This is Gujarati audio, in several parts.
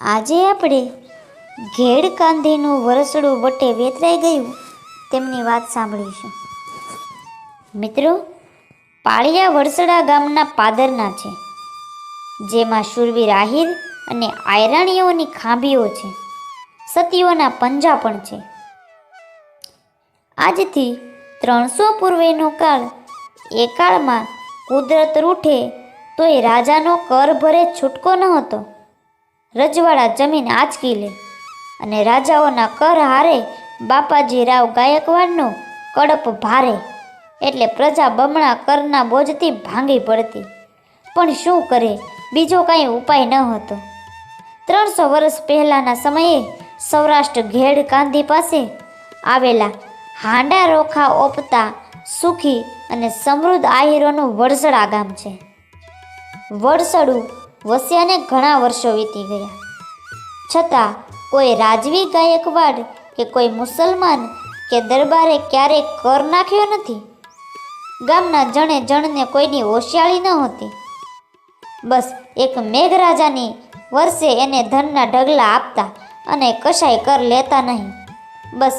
આજે આપણે ઘેડ કાંધીનું વરસડું વટે વેતરાઈ ગયું તેમની વાત સાંભળીશું. મિત્રો, પાળિયા વરસડા ગામના પાદરના છે, જેમાં શૂરવીર આહિર અને આયરાણીઓની ખાંભીઓ છે, સતીઓના પંજા પણ છે. આજથી 300 પૂર્વેનો કાળ. એ કાળમાં કુદરત રૂઠે તોય રાજાનો કર ભરે છૂટકો ન હતો. રજવાડા જમીન આંચકી લે અને રાજાઓના કર હારે બાપાજી રાવ ગાયકવાડનો કડપ ભારે, એટલે પ્રજા બમણા કરના બોજથી ભાંગી પડતી. પણ શું કરે, બીજો કાંઈ ઉપાય ન હતો. 300 વર્ષ પહેલાંના સમયે સૌરાષ્ટ્ર ઘેડ કાંધી પાસે આવેલા હાંડા રોખા ઓપતા સુખી અને સમૃદ્ધ આહીરોનું વડસડા ગામ છે. વડસડું વસ્યાને ઘણા વર્ષો વીતી ગયા, છતાં કોઈ રાજવી ગાયકવાડ કે કોઈ મુસલમાન કે દરબારે ક્યારેય કર નાખ્યો નથી. ગામના જણે જણને કોઈની હોશિયાળી ન હતી. બસ એક મેઘરાજાની વર્ષે એને ધનના ઢગલા આપતા અને કશાય કર લેતા નહીં. બસ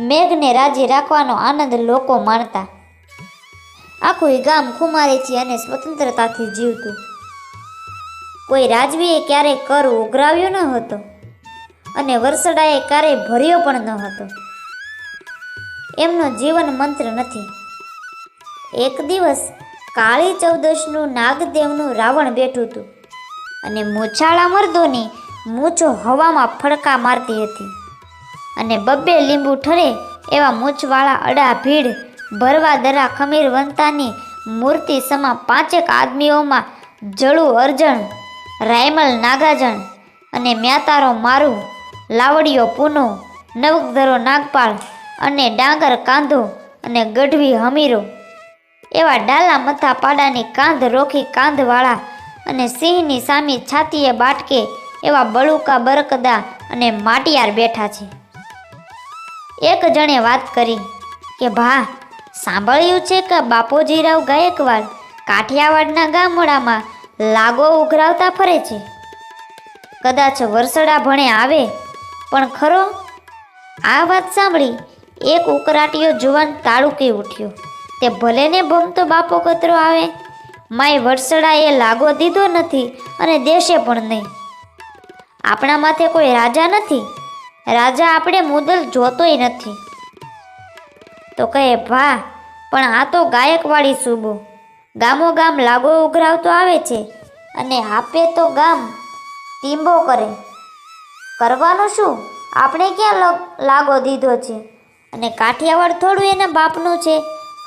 મેઘને રાજી રાખવાનો આનંદ લોકો માણતા. આખું ગામ ખુમારીથી અને સ્વતંત્રતાથી જીવતું. કોઈ રાજવીએ ક્યારેય કર ઉઘરાવ્યો ન હતો અને વરસડાએ ક્યારેય ભર્યો પણ ન હતો. એમનો જીવન મંત્ર નથી. એક દિવસ કાળી ચૌદશનું નાગદેવનું રાવણ બેઠું હતું અને મૂછાળા મર્દોની મૂછો હવામાં ફડકા મારતી હતી અને 2 લીંબુ ઠરે એવા મૂછવાળા અડા ભીડ ભરવા દરા ખમીર વંતાની મૂર્તિ સમા 5 આદમીઓમાં જળુ અર્જણ, રાયમલ નાગાજણ અને મ્યાતારો મારું, લાવડીઓ પૂનો, નવગધરો નાગપાળ અને ડાંગર કાંધો અને ગઢવી હમીરો એવા ડાલા મથા પાડાની કાંધ રોખી કાંધવાળા અને સિંહની સામી છાતીએ બાટકે એવા બળુકા બરકદા અને માટિયાર બેઠા છે. એક જણે વાત કરી કે ભા, સાંભળ્યું છે કે બાપોજીરાવ ગાયકવાડ કાઠિયાવાડના ગામડામાં લાગો ઉઘરાવતા ફરે છે. કદાચ વરસડા ભણે આવે પણ ખરો? આ વાત સાંભળી એક ઉકરાટીયો જુવાન તાળુકી ઉઠ્યો. તે ભલે ને ભમતો બાપો કતરો આવે, માય વરસડાએ લાગો દીધો નથી અને દેશે પણ નહીં. આપણા માથે કોઈ રાજા નથી, રાજા આપણે મુદલ જોતોય નથી. તો કહે, ભા, પણ આ તો ગાયકવાડી સૂબો, ગામો ગામ લાગો ઉઘરાવતો આવે છે અને આપે તો ગામ ટીંબો કરે. કરવાનું શું? આપણે ક્યાં લાગો દીધો છે અને કાઠિયાવાડ થોડું એના બાપનું છે.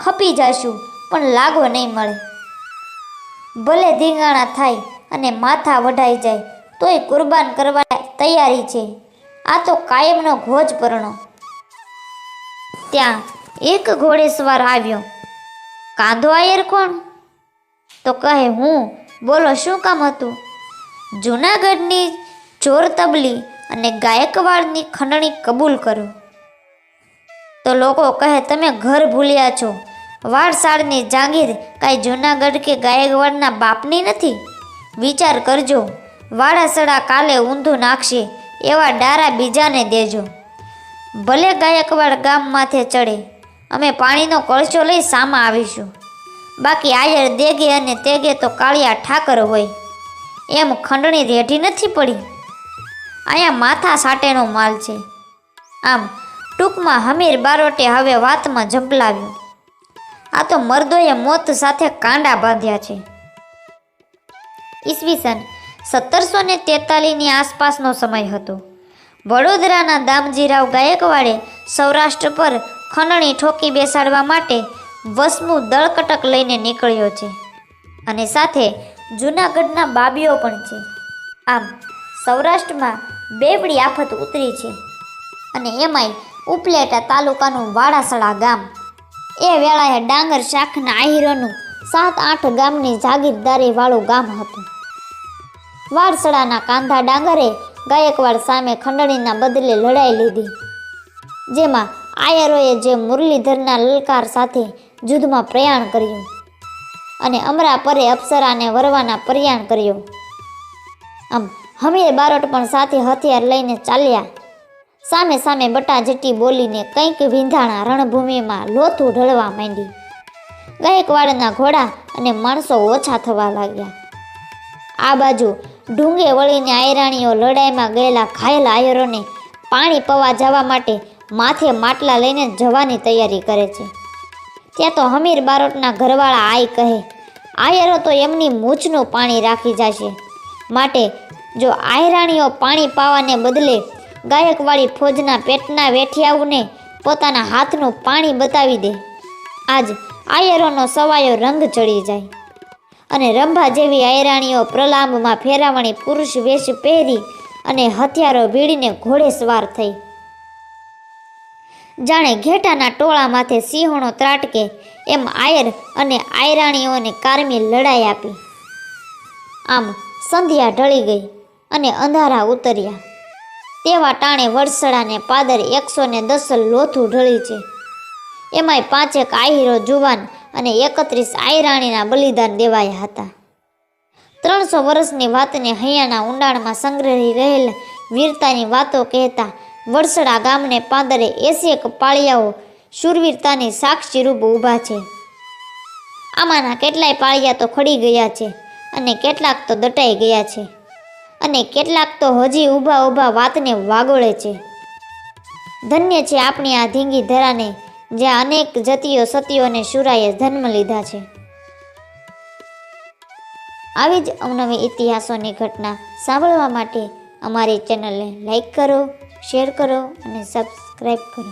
ખપી જશું પણ લાગો નહીં મળે. ભલે ધીંગાણા થાય અને માથા વઢાઈ જાય તોય કુરબાન કરવા તૈયારી છે. આ તો કાયમનો ઘોજ પરણો. ત્યાં એક ઘોડેસવાર આવ્યો. કાંધો આયર કોણ? તો કહે, હું. બોલો, શું કામ હતું? જૂનાગઢની ચોર તબલી અને ગાયકવાડની ખંડણી કબૂલ કરો. તો લોકો કહે, તમે ઘર ભૂલ્યા છો. વારસાળની જાગીર કાંઈ જૂનાગઢ કે ગાયકવાડના બાપની નથી. વિચાર કરજો. વાડાસડા કાલે ઊંધું નાખશે એવા ડારા બીજાને દેજો. ભલે ગાયકવાડ ગામ માથે ચડે, અમે પાણીનો કળશો લઈ સામા આવીશું. બાકી આયર દેગે અને તેગે તો કાળિયા ઠાકર હોય. એમ ખંડણી રેઢી નથી પડી. અહીંયા માથા સાટેનો માલ છે. આમ ટૂંકમાં હમીર બારોટે હવે વાતમાં ઝંપલાવ્યું. આ તો મર્દોએ મોત સાથે કાંડા બાંધ્યા છે. ઈસવીસન 1743ની આસપાસનો સમય હતો. વડોદરાના દામજીરાવ ગાયકવાડે સૌરાષ્ટ્ર પર ખંડણી ઠોકી બેસાડવા માટે વસમું દળકટક લઈને નીકળ્યો છે અને સાથે જૂનાગઢના બાબીઓ પણ છે. આમ સૌરાષ્ટ્રમાં બેવડી આફત ઉતરી છે અને એમાંય ઉપલેટા તાલુકાનું વાડાસડા ગામ એ વેળાએ ડાંગર શાખના આહીરોનું 7-8 ગામની જાગીરદારી વાળું ગામ હતું. વાડસડાના કાંધા ડાંગરે ગાયકવાડ સામે ખંડણીના બદલે લડાઈ લીધી, જેમાં આયરોએ જે મુરલીધરના લલકાર સાથે યુદ્ધમાં પ્રયાણ કર્યું અને અમરા પરે અપ્સરાને વરવાના પ્રયાણ કર્યો. આમ હમીર બારોટ પણ સાથે હથિયાર લઈને ચાલ્યા. સામે સામે બટાજટી બોલીને કંઈક વિંધાણા રણભૂમિમાં લોથું ઢળવા માંડી. ગાયકવાડના ઘોડા અને માણસો ઓછા થવા લાગ્યા. આ બાજુ ઢૂંગે વળીને આયરાણીઓ લડાઈમાં ગયેલા ઘાયલ આયરોને પાણી પવા જવા માટે માથે માટલા લઈને જવાની તૈયારી કરે છે. ત્યાં તો હમીર બારોટના ઘરવાળા આઈ કહે, આયરો તો એમની મૂછનું પાણી રાખી જશે, માટે જો આયરાણીઓ પાણી પાવાને બદલે ગાયકવાડી ફોજના પેટના વેઠિયાઓને પોતાના હાથનું પાણી બતાવી દે, આજ આયરોનો સવાયો રંગ ચડી જાય. અને રંભા જેવી આયરાણીઓ પ્રલાંબમાં ફેરાવણી પુરુષ વેશ પહેરી અને હથિયારો ભીડીને ઘોડે સવાર થઈ. જાણે ઘેટાના ટોળા માથે સિંહોણો ત્રાટકે એમ આયર અને આયરાણીઓને કારમી લડાઈ આપી. આમ સંધ્યા ઢળી ગઈ અને અંધારા ઉતર્યા. તેવા ટાણે વડસડાને પાદર 110 લોથું ઢળી છે. એમાંય 5 આહીરો જુવાન અને 31 આયરાણીના બલિદાન દેવાયા હતા. 300 વર્ષની વાતને હૈયાના ઊંડાણમાં સંગ્રહી રહેલ વીરતાની વાતો કહેતા વડસડા ગામને પાદરે 81 પાળિયાઓ શૂરવીરતાની સાક્ષી રૂપ ઊભા છે. આમાંના કેટલાય પાળિયા તો ખડી ગયા છે અને કેટલાક તો દટાઈ ગયા છે અને કેટલાક તો હજી ઊભા ઊભા વાતને વાગોળે છે. ધન્ય છે આપણી આ ધીંગી ધરાને, જ્યાં અનેક જતીઓ સતીઓ અને શુરાએ જન્મ લીધા છે. આવી જ અવનવી ઇતિહાસોની ઘટના સાંભળવા માટે અમારી ચેનલને લાઈક કરો, શેર કરો અને સબસ્ક્રાઈબ કરો.